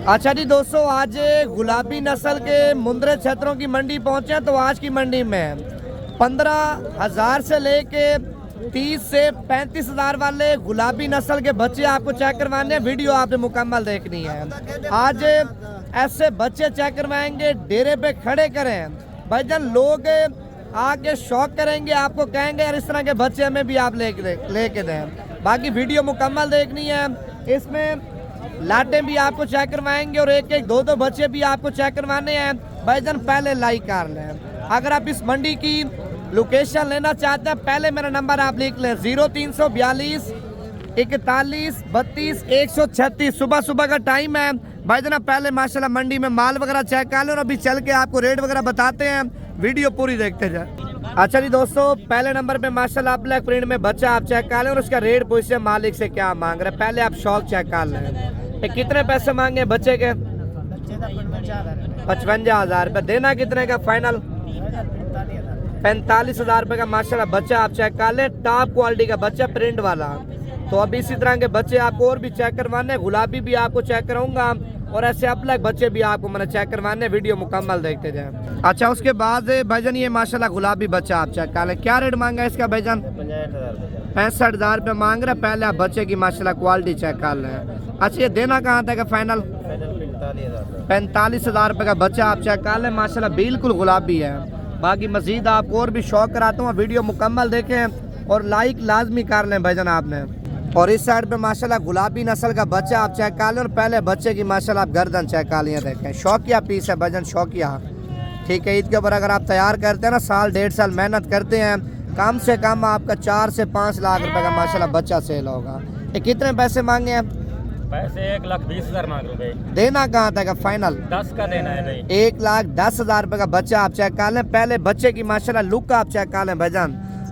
अच्छा जी दोस्तों, आज गुलाबी नस्ल के मुंदरे क्षेत्रों की मंडी पहुंचे हैं। तो आज की मंडी में 15,000 से लेके 30 से 35,000 वाले गुलाबी नस्ल के बच्चे आपको चेक करवाने हैं। वीडियो आपने मुकम्मल देखनी है। आज ऐसे बच्चे चेक करवाएंगे, डेरे पे खड़े करें भाईजान, लोग आके शौक करेंगे, आपको कहेंगे यार इस तरह के बच्चे हमें भी आप लेके दें। बाकी वीडियो मुकम्मल देखनी है। इसमें लाटें भी आपको चेक करवाएंगे और एक एक दो दो बच्चे भी आपको चेक करवाने हैं। भाईजान पहले लाइक कर लें। अगर आप इस मंडी की लोकेशन लेना चाहते हैं, पहले मेरा नंबर आप लिख लें 0342 41 32 136। सुबह सुबह का टाइम है भाईजान। पहले माशाल्लाह मंडी में माल वगैरह चेक कर लें और अभी चल के आपको रेट वगैरह बताते हैं। वीडियो पूरी देखते जाए। अच्छा जी दोस्तों, पहले नंबर पे माशाल्लाह ब्लैक प्रिंट में बच्चा आप चेक कर लें और उसका रेट पूछे मालिक से क्या मांग रहे हैं। पहले आप शौक चेक कर लें। कितने पैसे मांगे बच्चे के? 55,000 रुपये। देना कितने का फाइनल? 45,000 रुपये का माशाल्लाह बच्चा आप चेक कर लें। टॉप क्वालिटी का बच्चा, प्रिंट वाला। तो अब इसी तरह के बच्चे आपको और भी चेक करवाने, गुलाबी भी आपको चेक कराऊंगा और ऐसे अपलग बच्चे भी आपको मैंने चेक करवाने। वीडियो मुकम्मल देखते जाएं। अच्छा, उसके बाद भाईजान ये माशाल्लाह गुलाबी बच्चा आप चेक कर लें। क्या रेट मांगा है इसका भाईजान? 65,000 रुपये मांग रहे। पहले आप बच्चे की माशाल्लाह क्वालिटी चेक कर लें। अच्छा, ये देना कहाँ तक है फाइनल? 45,000 रुपये का बच्चा आप चेक कर लें। माशाल्लाह बिल्कुल गुलाबी है। बाकी मजीद आपको और भी शौक कराता हूँ, वीडियो मुकम्मल देखें और लाइक लाजमी कर लें भाईजान आपने। और इस साइड पे माशाल्लाह गुलाबी नस्ल का बच्चा आप चेक कर लें और पहले बच्चे की माशाल्लाह आप गर्दन चेक कर लिया देखें। शौकिया पीस है भाईजान, शौकिया। ठीक है, ईद के ऊपर अगर आप तैयार करते हैं ना, साल 1.5 साल मेहनत करते हैं, कम से कम आपका 4 से 5 लाख रुपए का माशाल्लाह बच्चा सेल होगा। ये कितने पैसे मांगे हैं? पैसे 1,20,000 मांग रहे। देना कहाँ तक है फाइनल? 10 का देना है भाई। 1,10,000 रुपए का बच्चा आप चेक कर लें। पहले बच्चे की माशाल्लाह लुक आप चेक कर लें भाईजान।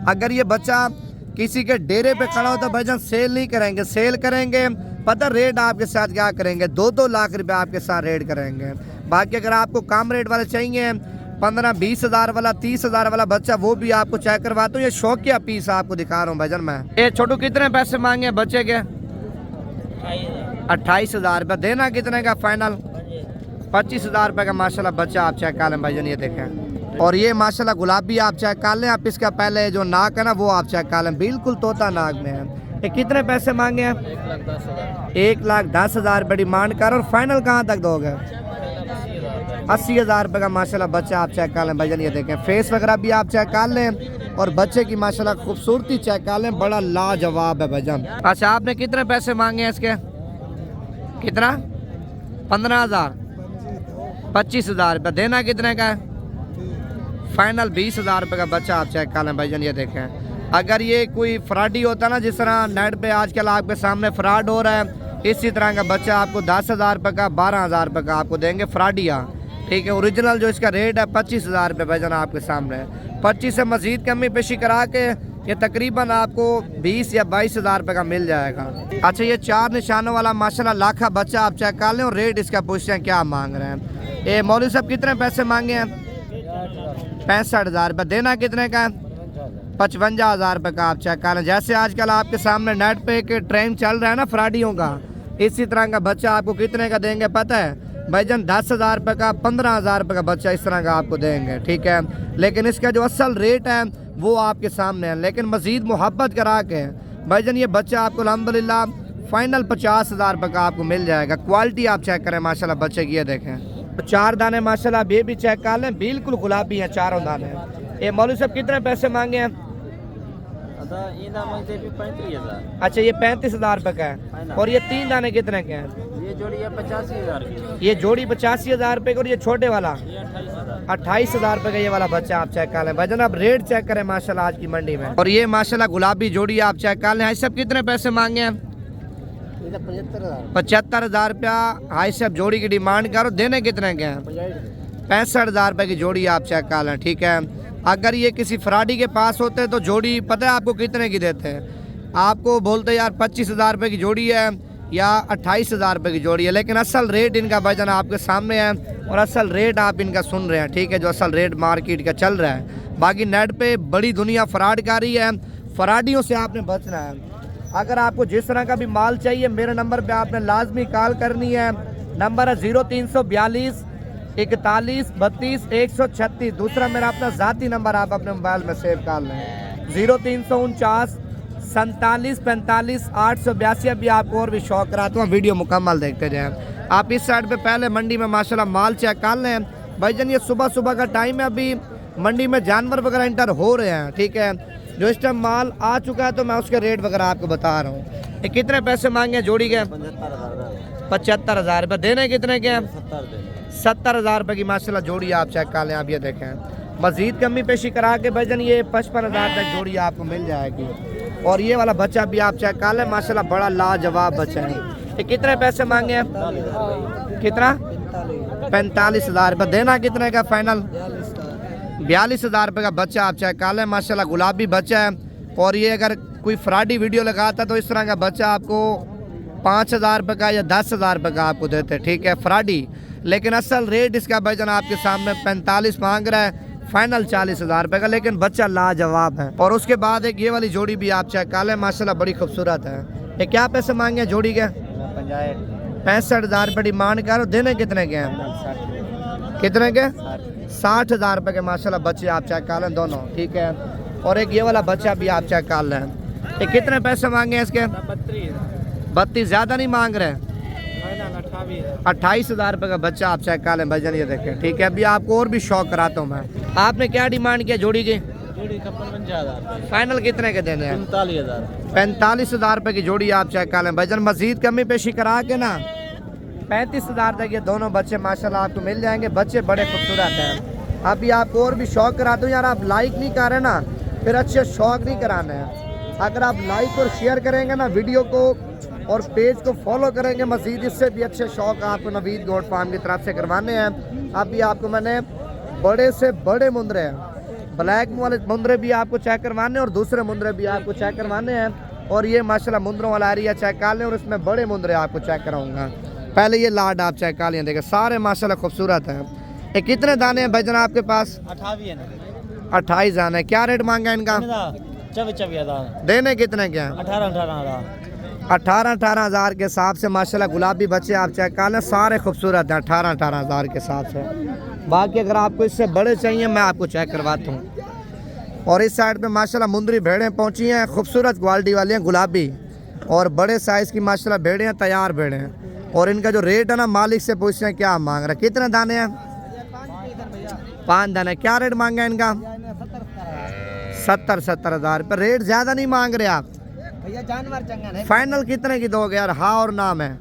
अगर ये बच्चा किसी के डेरे पे खड़ा होता है भाईजान, सेल नहीं करेंगे। सेल करेंगे पता रेट आपके साथ क्या करेंगे, 2-2 लाख रुपए आपके साथ रेट करेंगे। बाकी अगर आपको कम रेट वाले चाहिए, 15-20,000 वाला, 30,000 वाला बच्चा, वो भी आपको चेक करवाता हूँ। ये शौकिया पीस आपको दिखा रहा हूँ भाईजान मैं। ये छोटू कितने पैसे मांगे बच्चे के? 28,000 रुपये। देना कितने का फाइनल? 25,000 रुपये का माशाल्लाह बच्चा आप चेक कर लें भाईजान, ये देखें। और ये माशाल्लाह गुलाबी आप चेक कर लें। आप इसका पहले जो नाक है ना, वो आप चेक कर लें, बिल्कुल तोता नाक में है। ये कितने पैसे मांगे हैं? 1,10,000 रुपये डिमांड कर। और फाइनल कहाँ तक दोगे? 80,000 रुपये का माशाल्लाह बच्चा आप चेक कर लें भाईजान, ये देखें। फेस वगैरह भी आप चेक कर लें और बच्चे की माशाल्लाह खूबसूरती चेक कर लें, बड़ा लाजवाब है भाईजान। अच्छा, आपने कितने पैसे मांगे हैं इसके? कितना? 15,000? 25,000 रुपये। देना कितने का है? फाइनल 20,000 रुपये का बच्चा आप चेक कर लें भाईजान, ये देखें। अगर ये कोई फ्रॉडी होता ना, जिस तरह नेट पे आजकल आपके सामने फ्रॉड हो रहा है, इसी तरह का बच्चा आपको 10,000 रुपये का, 12,000 रुपये का आपको देंगे फ्रॉडिया। ठीक है, ओरिजिनल जो इसका रेट है 25,000 रुपये भाईजान आपके सामने। 25 से मजीद कमी पेशी करा के ये तकरीबन आपको 20 या 22,000 रुपये का मिल जाएगा। अच्छा, ये 4 निशानों वाला माशाल्लाह लाखा बच्चा आप चेक कर लें और रेट इसका पूछते हैं क्या मांग रहे हैं। ये मौलवी साहब कितने पैसे मांगे हैं? 65,000 रुपये। देना कितने का है? 55,000 रुपये का आप चेक कर लें। जैसे आजकल आपके सामने नेट पे एक ट्रेंड चल रहा है ना फ्रॉडियों का, इसी तरह का बच्चा आपको कितने का देंगे पता है भाईजान? 10,000 रुपये का, 15,000 रुपये का बच्चा इस तरह का आपको देंगे। ठीक है, लेकिन इसका जो असल रेट है वो आपके सामने है। लेकिन मजीद मोहब्बत करा के भाईजान ये बच्चा आपको अल्हम्दुलिल्लाह फाइनल 50,000 रुपये का आपको मिल जाएगा। क्वालिटी आप चेक करें माशाल्लाह बच्चे की, ये देखें। 4 दाने माशाल्लाह ये भी चेक कर लें, बिल्कुल गुलाबी हैं चारों दाने। ये मौलवी साहब कितने पैसे मांगे हैं? अच्छा, ये 35,000 रुपये का है। और ये 3 दाने कितने के हैं? ये जोड़ी है 85,000 की। ये जोड़ी 85,000 रुपये का। और ये छोटे वाला 28,000 रुपये का ये वाला बच्चा आप चेक कर लें भाईजान। आप रेट चेक करें माशाल्लाह आज की मंडी में। और ये माशाल्लाह गुलाबी जोड़ी आप चेक कर लें। भाई साहब कितने पैसे मांगे हैं? 75,000 रुपया हाई साहब जोड़ी की डिमांड करो। देने कितने के हैं? 65,000 रुपये की जोड़ी आप चेक कर लें। ठीक है, अगर ये किसी फ्रॉडी के पास होते हैं तो जोड़ी पता है आपको कितने की देते हैं? आपको बोलते यार 25,000 रुपये की जोड़ी है या 28,000 रुपये की जोड़ी है, लेकिन असल रेट इनका भाईजान आपके सामने है और असल रेट आप इनका सुन रहे हैं। ठीक है, जो असल रेट मार्केट का चल रहा है। बाकी नेट पे बड़ी दुनिया फ्रॉड कर रही है, फ्रॉडियों से आपने बचना है। अगर आपको जिस तरह का भी माल चाहिए, मेरे नंबर पे आपने लाजमी कॉल करनी है। नंबर है 0342 41 32 136। दूसरा मेरा अपना ज़ाती नंबर आप अपने मोबाइल में सेव कर लें 0349 47 45 882। अभी आपको और भी शौक कराता हूँ, वीडियो मुकम्मल देखते जाएं। आप इस साइड पे पहले मंडी में माशाल्लाह माल चेक कर लें भाईजान। ये सुबह सुबह का टाइम है, अभी मंडी में जानवर वगैरह इंटर हो रहे हैं, ठीक है। जो इस टाइम माल आ चुका है तो मैं उसके रेट वगैरह आपको बता रहा हूँ। ये कितने पैसे मांगे जोड़ी के? 75,000 रुपये। देने कितने के? 70,000 रुपये की माशाल्लाह जोड़ी आप चेक कर लें। आप ये देखें, मजीद कमी पेशी करा के भाईजान ये 55,000 तक जोड़ी आपको मिल जाएगी। और ये वाला बच्चा भी आप चेक कर लें, माशाल्लाह बड़ा लाजवाब बच्चा है। ये कितने पैसे मांगे हैं? कितना? 45,000 रुपये। देना कितने का फाइनल? 42,000 रुपये का बच्चा आप चेक कर लें, माशाल्लाह गुलाबी बच्चा है। और ये अगर कोई फ्रॉडी वीडियो लगाता तो इस तरह का बच्चा आपको 5,000 रुपये का या 10,000 रुपये का आपको देते, ठीक है, फ्रॉडी। लेकिन असल रेट इसका भाईजान आपके सामने 45 मांग रहा है, फाइनल 40,000 रुपये का, लेकिन बच्चा लाजवाब है। और उसके बाद एक ये वाली जोड़ी भी आप चेक कर लें, माशाल्लाह बड़ी खूबसूरत है। ये क्या पैसे मांगे जोड़ी के? 65,000 रुपये डिमांड कर। देने कितने के हैं? कितने के? 60,000 रुपये के माशाल्लाह बच्चे आप चेक कर लें दोनों, ठीक है। और एक ये वाला बच्चा भी आप चेक कर लें। ये कितने पैसे मांगे इसके? 32। ज़्यादा नहीं मांग रहे? 28,000 रुपये का बच्चा आप चेक कर लें भाईजान, ये देखें, ठीक है। अभी आपको और भी शौक कराता हूँ मैं। आपने क्या डिमांड किया जोड़ी की? फाइनल कितने के देने हैं? 45,000 रुपये की जोड़ी आप चेक कर लें भाईजान। मजीद कमी पेशी करा के ना 35,000 तक ये दोनों बच्चे माशाल्लाह आपको मिल जाएंगे। बच्चे बड़े खूबसूरत हैं। अभी आपको और भी शौक कराता हूँ। यार आप लाइक नहीं कर रहे ना, फिर अच्छे शौक नहीं कराने हैं। अगर आप लाइक और शेयर करेंगे ना वीडियो को और पेज को फॉलो करेंगे, मजीद इससे भी अच्छे शौक आपको नवीद गोट फार्म की तरफ से करवाने हैं। अभी आपको मैंने बड़े से बड़े मुंदरे हैं, ब्लैक वाले मुंदरे भी आपको चेक करवाने और दूसरे मुंदरे भी आपको चेक करवाने हैं। और ये माशाल्लाह मुंदरों वाला एरिया चेक कर लें और इसमें बड़े मुंदरे आपको चेक कराऊंगा। पहले ये लाड आप चेक कर लें, देखें सारे माशाल्लाह खूबसूरत हैं। ये कितने दाने हैं भाईजान आपके पास? 28 दाने। क्या रेट मांगा इनका? 24,000। देने कितने के हैं? 18,000 के हिसाब से माशाल्लाह गुलाबी बच्चे आप चेक कर लें, सारे खूबसूरत हैं 18,000 के हिसाब से। बाकी अगर आपको इससे बड़े चाहिए मैं आपको चेक करवाता हूँ। और इस साइड पे माशाल्लाह मुंदरी भेड़ें पहुँची हैं, खूबसूरत क्वालिटी वाली हैं, गुलाबी और बड़े साइज़ की माशाल्लाह भेड़ें हैं, तैयार भेड़ें हैं। और इनका जो रेट है ना मालिक से पूछते हैं क्या मांग रहे हैं। कितने दाने हैं? 5 दाने। क्या रेट मांगा है इनका? 70,000 रुपये। रेट ज़्यादा नहीं मांग रहे आप भैया? जानवर चंगन है। फाइनल कितने की दोगे यार? हाँ और नाम है?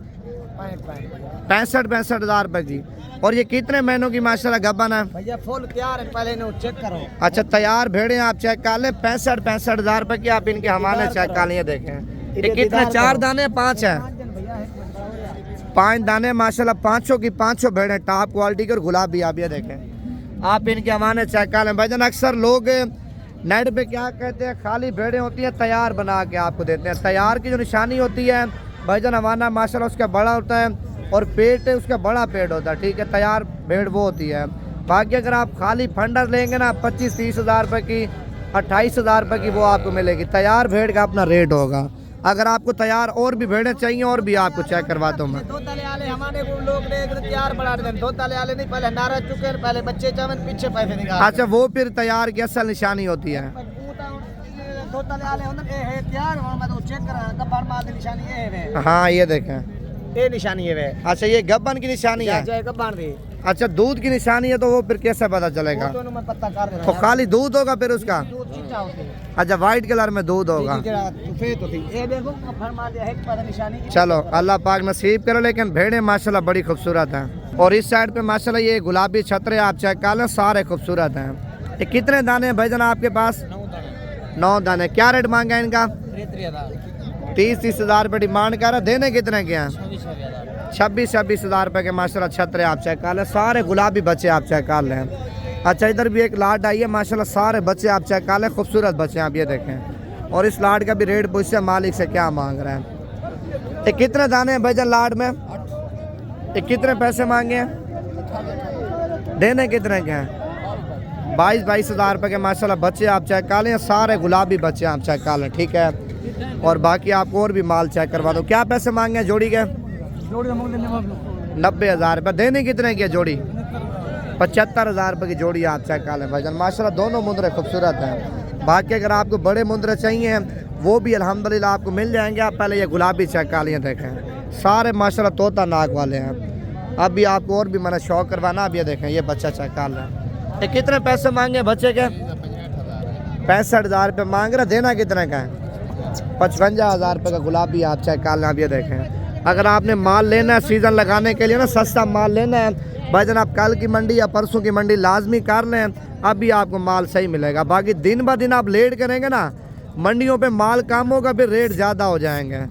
65,000 रुपये की। और ये कितने महीनों की माशाल्लाह गब्बन है? भैया फुल तैयार है, पहले इन्हें चेक करो। अच्छा तैयार भेड़े आप चेक कर लें, 65,000 रुपये की आप इनके हवाले चेक कर लें। देखें ये कितने, 4 दाने 5 है? 5 दाने माशाल्लाह, पाँचों की पाँचों भेड़ें टॉप क्वालिटी की और गुलाबी। आप ये देखें, आप इनके हवाले चेक कर लें भाईजान। अक्सर लोग नेट पे क्या कहते हैं, खाली भेड़ें होती हैं तैयार बना के आपको देते हैं। तैयार की जो निशानी होती है भाईजान हवाना माशाल्लाह उसका बड़ा होता है और पेट है उसका बड़ा पेट होता है, ठीक है। तैयार भेड़ वो होती है। बाकी अगर आप खाली फंडर लेंगे ना 25-30 हज़ार रुपये की, 28,000 रुपये की वो आपको मिलेगी। तैयार भेड़ का अपना रेट होगा। अगर आपको तैयार और भी भेड़ें चाहिए और भी आपको चेक करवाता हूँ मैं। दो तले आले हमारे वो लोग ने तैयार बढ़ा दें, 2 तले आले नहीं, पहले नारा चुके, पहले बच्चे चावन, पीछे पैसे निकाल। अच्छा वो फिर तैयार की असल निशानी होती है। 2 तले आले है तैयार, मैं तो चेक करा गब्बर माल निशानी ये है। हाँ ये देखें, ये निशानी है। अच्छा ये गब्बन की निशानी है? गब्बर दी। अच्छा दूध की निशानी है, तो वो फिर कैसे पता चलेगा? दोनों में पत्ता काट देना। तो खाली दूध होगा फिर उसका? दूध चिट्टा होती है। अच्छा वाइट कलर में दूध होगा। ये देखो फरमा दिया है पता निशानी। चलो अल्लाह पाक नसीब करो। लेकिन भेड़ें माशाल्लाह बड़ी खूबसूरत हैं। और इस साइड पे माशाल्लाह ये गुलाबी छतरे आप चेक कर लें, सारे खूबसूरत हैं। ये कितने दाने हैं भाईजान आपके पास? 9 दाने। क्या रेट मांगा इनका? 30,000 रुपये डिमांड कर रहा। देने कितने के हैं? 26,000 रुपये के माशाल्लाह छतरे आप चेक कर लें, सारे गुलाबी बच्चे आप चेक कर लें। अच्छा इधर भी एक लाट आई है माशाल्लाह, सारे बच्चे आप चेक कर लें, खूबसूरत बच्चे आप ये देखें। और इस लाट का भी रेट पूछते हैं मालिक से क्या मांग रहे हैं। ये कितने दाने हैं भाईजान लाट में? ये कितने पैसे मांगे हैं? देने कितने के हैं? 22,000 रुपये के माशाल्लाह बच्चे आप चेक कर लें, सारे गुलाबी बच्चे आप चेक कर लें, ठीक है। और बाकी आपको और भी माल चेक करवा दो। क्या पैसे मांगे हैं जोड़ी के? 90,000 रुपये। देने कितने की है जोड़ी? 75,000 रुपये की जोड़ी आप चेक कर लें भाईजान। माशाल्लाह दोनों मुंदरे खूबसूरत हैं। बाकी अगर आपको बड़े मुंदरे चाहिए वो भी अल्हम्दुलिल्लाह आपको मिल जाएंगे। आप पहले ये गुलाबी चेक कर लिए देखें, सारे माशाल्लाह तोता नाक वाले हैं। अब भी आपको और भी मैंने शौक करवाना। अब ये देखें ये बच्चा चेक कर लें। ये कितने पैसे मांगे बच्चे के? 65,000 रुपये मांग रहे। देना कितने का है? 55,000 रुपये का गुलाबी आप चेक कर लें। आप ये देखें, अगर आपने माल लेना है सीज़न लगाने के लिए ना, सस्ता माल लेना है भाईजान, आप कल की मंडी या परसों की मंडी लाजमी कर लें, अभी आपको माल सही मिलेगा। बाकी दिन ब दिन आप लेट करेंगे ना, मंडियों पे माल कम होगा, फिर रेट ज़्यादा हो जाएंगे।